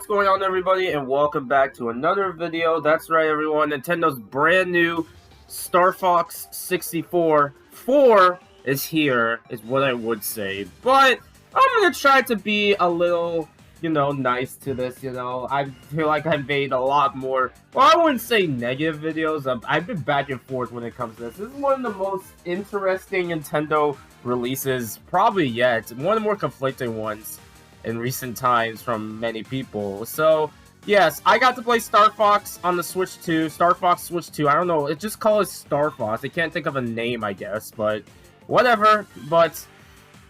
going on, everybody, and welcome back to another video. That's right, everyone. Nintendo's brand new Star Fox 64 4 is here, is what I would say. But I'm gonna try to be a little, nice to this, I feel like I've made a lot more, well, I wouldn't say negative videos. I've been back and forth when it comes to this. This is one of the most interesting Nintendo releases probably yet. One of the more conflicting ones in recent times from many people. So yes, I got to play Star Fox on the Switch 2. Star Fox Switch 2. I don't know. It just call it Star Fox. I can't think of a name, I guess, but whatever. But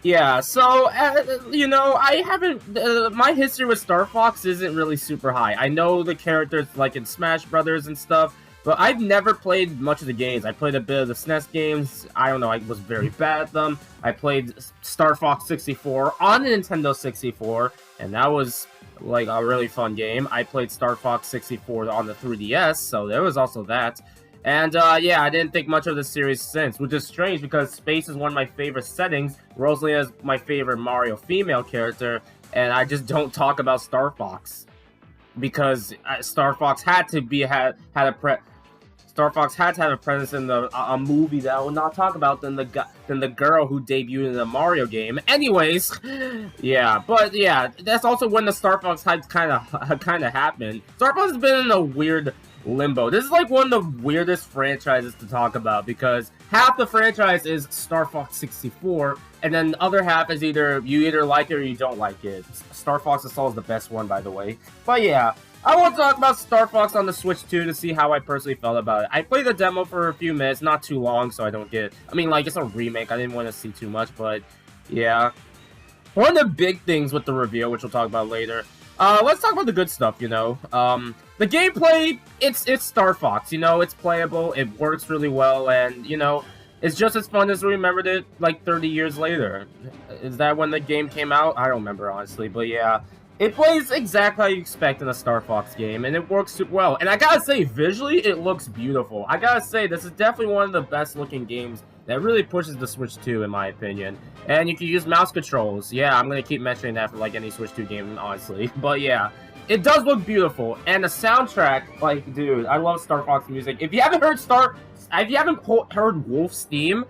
yeah, so I haven't. My history with Star Fox isn't really super high. I know the characters like in Smash Brothers and stuff, but I've never played much of the games. I played a bit of the SNES games. I don't know, I was very bad at them. I played Star Fox 64 on the Nintendo 64, and that was like a really fun game. I played Star Fox 64 on the 3DS, so there was also that. And yeah, I didn't think much of the series since, which is strange because space is one of my favorite settings. Rosalina is my favorite Mario female character, and I just don't talk about Star Fox because Star Fox had to have a presence in a movie that I will not talk about than the girl who debuted in the Mario game. Anyways, yeah, but yeah, that's also when the Star Fox hype kind of happened. Star Fox has been in a weird limbo. This is like one of the weirdest franchises to talk about because half the franchise is Star Fox 64, and then the other half is you either like it or you don't like it. Star Fox Assault is the best one, by the way. But yeah, I want to talk about Star Fox on the Switch 2 to see how I personally felt about it. I played the demo for a few minutes, not too long, so I don't get... I mean, like, it's a remake. I didn't want to see too much, but yeah. One of the big things with the reveal, which we'll talk about later, let's talk about the good stuff, The gameplay, it's Star Fox, it's playable, it works really well, and, it's just as fun as we remembered it, like, 30 years later. Is that when the game came out? I don't remember, honestly, but yeah. It plays exactly how you expect in a Star Fox game, and it works super well. And I gotta say, visually, it looks beautiful. I gotta say, this is definitely one of the best-looking games that really pushes the Switch 2, in my opinion. And you can use mouse controls. Yeah, I'm gonna keep mentioning that for, like, any Switch 2 game, honestly. But yeah, it does look beautiful. And the soundtrack, like, dude, I love Star Fox music. If you haven't heard Wolf's theme,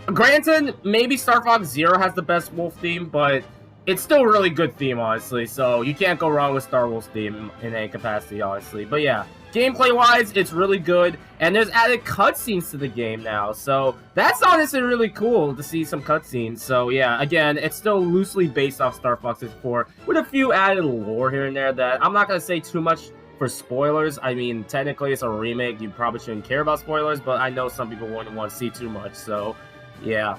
granted, maybe Star Fox Zero has the best Wolf theme, but it's still a really good theme, honestly, so you can't go wrong with Star Wars theme in any capacity, honestly. But yeah, gameplay-wise, it's really good, and there's added cutscenes to the game now, so that's honestly really cool to see some cutscenes. So yeah, again, it's still loosely based off Star Fox 64, with a few added lore here and there that I'm not going to say too much for spoilers. I mean, technically it's a remake, you probably shouldn't care about spoilers, but I know some people wouldn't want to see too much, so yeah.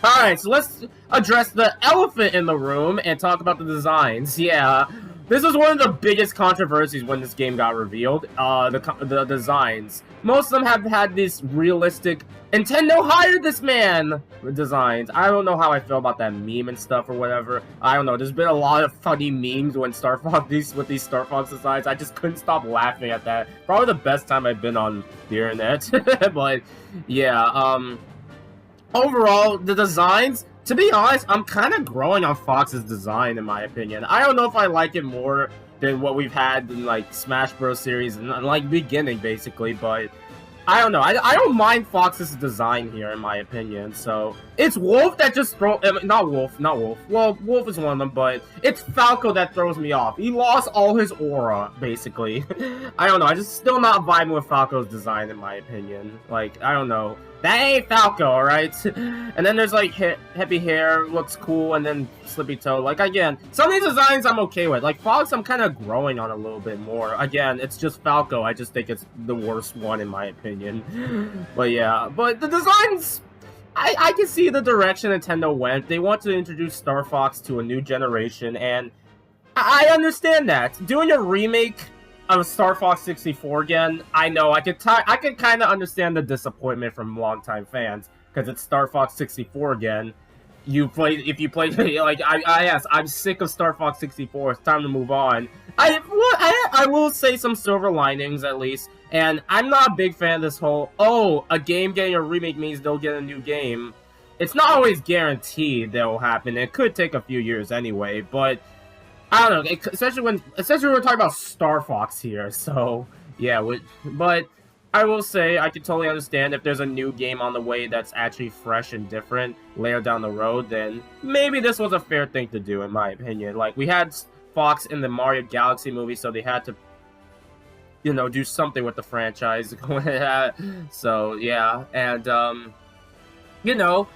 Alright, so let's address the elephant in the room and talk about the designs. Yeah, this was one of the biggest controversies when this game got revealed, the designs. Most of them have had these realistic, Nintendo hired this man designs. I don't know how I feel about that meme and stuff or whatever. I don't know, there's been a lot of funny memes when with these Star Fox designs. I just couldn't stop laughing at that. Probably the best time I've been on the internet. But yeah, overall, the designs, to be honest, I'm kind of growing on Fox's design, in my opinion. I don't know if I like it more than what we've had in, like, Smash Bros. Series, and, like, beginning, basically, but I don't know. I don't mind Fox's design here, in my opinion, so it's Wolf that just not Wolf. Well, Wolf is one of them, but it's Falco that throws me off. He lost all his aura, basically. I don't know. I just still not vibing with Falco's design, in my opinion. Like, I don't know. That ain't Falco, alright? And then there's, like, heavy hair, looks cool, and then Slippy Toe. Like, again, some of these designs I'm okay with. Like, Fox, I'm kind of growing on a little bit more. Again, it's just Falco. I just think it's the worst one, in my opinion. But, yeah. But the designs, I can see the direction Nintendo went. They want to introduce Star Fox to a new generation, and I understand that. Doing a remake of Star Fox 64 again, I know, I could kind of understand the disappointment from longtime fans, because it's Star Fox 64 again. If you play, like, I'm sick of Star Fox 64, it's time to move on. I will say some silver linings, at least, and I'm not a big fan of this whole, oh, a game getting a remake means they'll get a new game. It's not always guaranteed that will happen, it could take a few years anyway, but I don't know, especially when we're talking about Star Fox here. So yeah, but I will say I can totally understand if there's a new game on the way that's actually fresh and different later down the road. Then maybe this was a fair thing to do, in my opinion. Like, we had Fox in the Mario Galaxy movie, so they had to, you know, do something with the franchise. So yeah, and you know,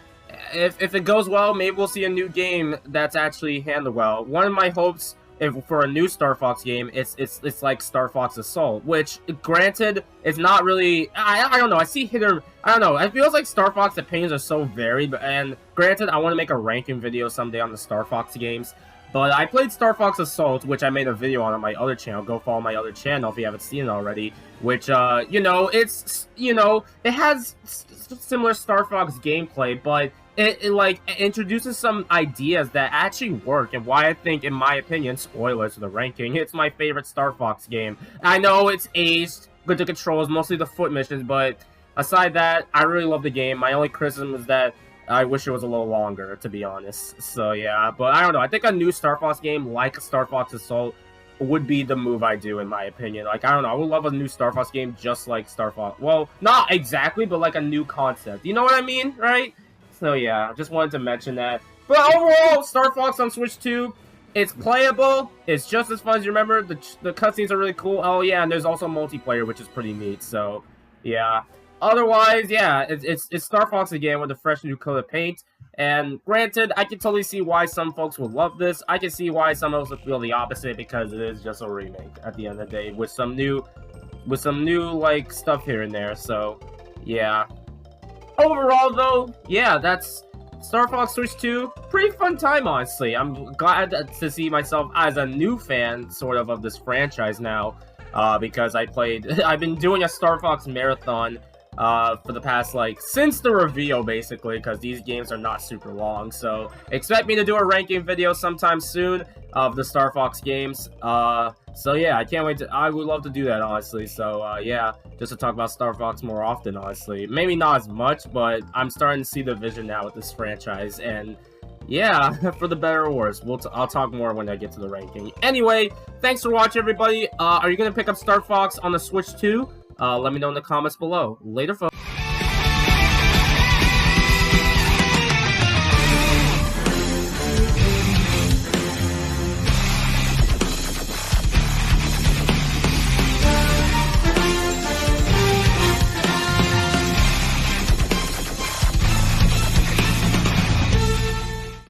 if it goes well, maybe we'll see a new game that's actually handled well. One of my hopes, for a new Star Fox game, it's like Star Fox Assault, which, granted, is not really. I don't know. I see I don't know. It feels like Star Fox opinions are so varied, and granted, I want to make a ranking video someday on the Star Fox games. But I played Star Fox Assault, which I made a video on my other channel. Go follow my other channel if you haven't seen it already. Which, you know, it has similar Star Fox gameplay, but it like introduces some ideas that actually work, and why I think, in my opinion, spoilers for the ranking, it's my favorite Star Fox game. I know it's aged with the controls, mostly the foot missions, but aside that, I really love the game. My only criticism is that I wish it was a little longer, to be honest. So yeah, but I don't know. I think a new Star Fox game like Star Fox Assault would be the move I do, in my opinion. Like, I don't know. I would love a new Star Fox game just like Star Fox. Well, not exactly, but like a new concept. You know what I mean, right? So yeah, just wanted to mention that. But overall, Star Fox on Switch 2, it's playable. It's just as fun as you remember. The cutscenes are really cool. Oh yeah, and there's also multiplayer, which is pretty neat. So yeah. Otherwise, yeah, it's Star Fox again with a fresh new coat of paint. And granted, I can totally see why some folks would love this. I can see why some of us would feel the opposite, because it is just a remake at the end of the day with some new like stuff here and there. So yeah. Overall, though, yeah, that's Star Fox Switch 2. Pretty fun time, honestly. I'm glad to see myself as a new fan, sort of this franchise now, because I've been doing a Star Fox marathon for the past, like, since the reveal, basically, because these games are not super long. So expect me to do a ranking video sometime soon of the Star Fox games. So yeah, I can't wait I would love to do that, honestly. So yeah, just to talk about Star Fox more often, honestly. Maybe not as much, but I'm starting to see the vision now with this franchise, and yeah, for the better or worse. I'll talk more when I get to the ranking. Anyway, thanks for watching, everybody. Are you gonna pick up Star Fox on the Switch too? Let me know in the comments below. Later, folks.